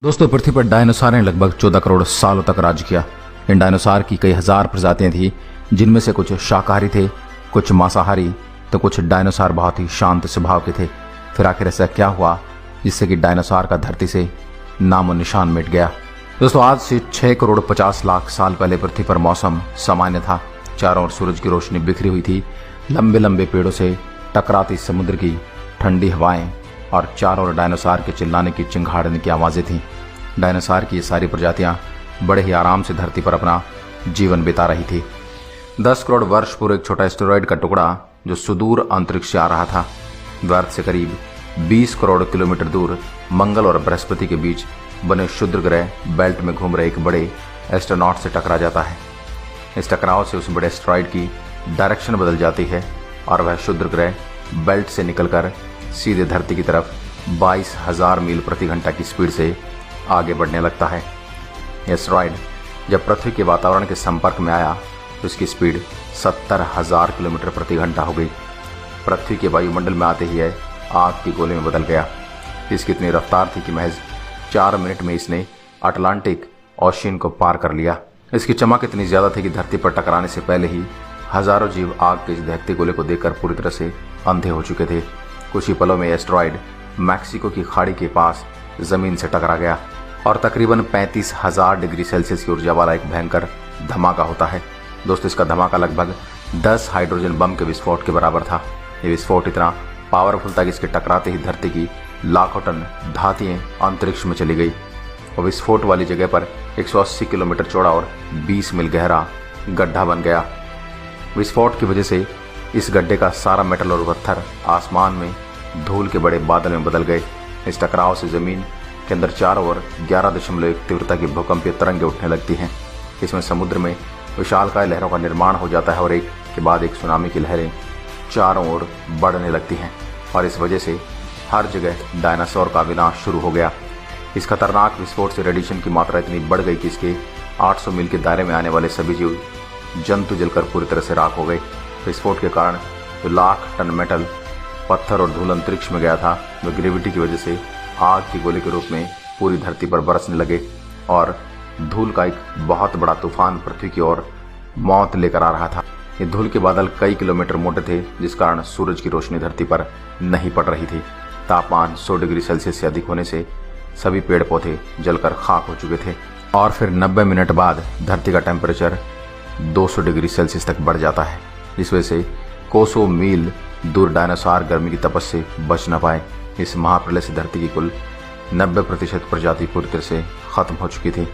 दोस्तों, पृथ्वी पर डायनासोर ने लगभग 14 करोड़ सालों तक राज किया। इन डायनासोर की कई हजार प्रजातियां थी, जिनमें से कुछ शाकाहारी थे, कुछ मांसाहारी, तो कुछ डायनासोर बहुत ही शांत स्वभाव के थे। फिर आखिर ऐसा क्या हुआ जिससे कि डायनासोर का धरती से नामो निशान मिट गया? दोस्तों, आज से 6 करोड़ 50 लाख साल पहले पृथ्वी पर मौसम सामान्य था। चारों ओर सूरज की रोशनी बिखरी हुई थी। लंबे लंबे पेड़ों से टकराती समुद्र की ठंडी हवाएं और चारों ओर डायनासोर के चिल्लाने की चिंगाड़ने की आवाजें थीं। डायनासोर की ये सारी प्रजातियां बड़े ही आराम से धरती पर अपना जीवन बिता रही थी। 10 करोड़ वर्ष पूर्व एक छोटा एस्टेरॉयड का टुकड़ा जो सुदूर अंतरिक्ष से आ रहा था, अर्थ से करीब 20 करोड़ किलोमीटर दूर मंगल और बृहस्पति के बीच बने क्षुद्र ग्रह बेल्ट में घूम रहे एक बड़े एस्ट्रोनॉट से टकरा जाता है। इस टकराव से उस बड़े एस्टेरॉयड की डायरेक्शन बदल जाती है और वह क्षुद्र ग्रह बेल्ट से निकलकर सीधे धरती की तरफ 22,000 मील प्रति घंटा की स्पीड से आगे बढ़ने लगता है। एस्टेरॉयड जब पृथ्वी के वातावरण के संपर्क में आया तो इसकी स्पीड 70,000 किलोमीटर प्रति घंटा हो गई। पृथ्वी के वायुमंडल में आते ही यह आग के गोले में बदल गया। इसकी इतनी रफ्तार थी कि महज 4 मिनट में इसने अटलांटिक ओशियन को पार कर लिया। इसकी चमक इतनी ज्यादा थी कि धरती पर टकराने से पहले ही हजारों जीव आग के इस दहकते गोले को देखकर पूरी तरह से अंधे हो चुके थे। कुछ ही पलों में एस्टेरॉयड मैक्सिको की खाड़ी के पास जमीन से टकरा गया और तकरीबन 35,000 डिग्री सेल्सियस की ऊर्जा वाला एक भयंकर धमाका होता है। दोस्तों, इसका धमाका लगभग 10 हाइड्रोजन बम के विस्फोट के बराबर था। ये विस्फोट इतना पावरफुल था कि इसके टकराते ही धरती की लाखों टन धातियां अंतरिक्ष में चली गई और विस्फोट वाली जगह पर 180 किलोमीटर चौड़ा और 20 मील गहरा गड्ढा बन गया। विस्फोट की वजह से इस गड्ढे का सारा मेटल और पत्थर आसमान में धूल के बड़े बादल में बदल गए। इस टकराव से जमीन के अंदर चारों ओर 11.1 तीव्रता की भूकंपीय तरंगें उठने लगती हैं। इसमें समुद्र में विशालकाय लहरों का निर्माण हो जाता है और एक के बाद एक सुनामी की लहरें चारों ओर बढ़ने लगती हैं और इस वजह से हर जगह डायनासोर का विनाश शुरू हो गया। इस खतरनाक विस्फोट से रेडिएशन की मात्रा इतनी बढ़ गई कि इसके 800 मील के दायरे में आने वाले सभी जीव जंतु जलकर पूरी तरह से राख हो गए। विस्फोट के कारण जो लाख टन मेटल, पत्थर और धूल अंतरिक्ष में गया था, वह ग्रेविटी की वजह से आग के गोले के रूप में पूरी धरती पर बरसने लगे और धूल का एक बहुत बड़ा तूफान पृथ्वी की ओर मौत लेकर आ रहा था। ये धूल के बादल कई किलोमीटर मोटे थे, जिस कारण सूरज की रोशनी धरती पर नहीं पड़ रही थी। तापमान 100 डिग्री सेल्सियस से अधिक होने से सभी पेड़ पौधे जलकर खाक हो चुके थे और फिर 90 मिनट बाद धरती का टेम्परेचर 200 डिग्री सेल्सियस तक बढ़ जाता है, जिस वजह से कोसों मील दूर डायनासोर गर्मी की तपस से बच न पाए। इस महाप्रलय से धरती की कुल 90% प्रजाति पूरी तरह से खत्म हो चुकी थी।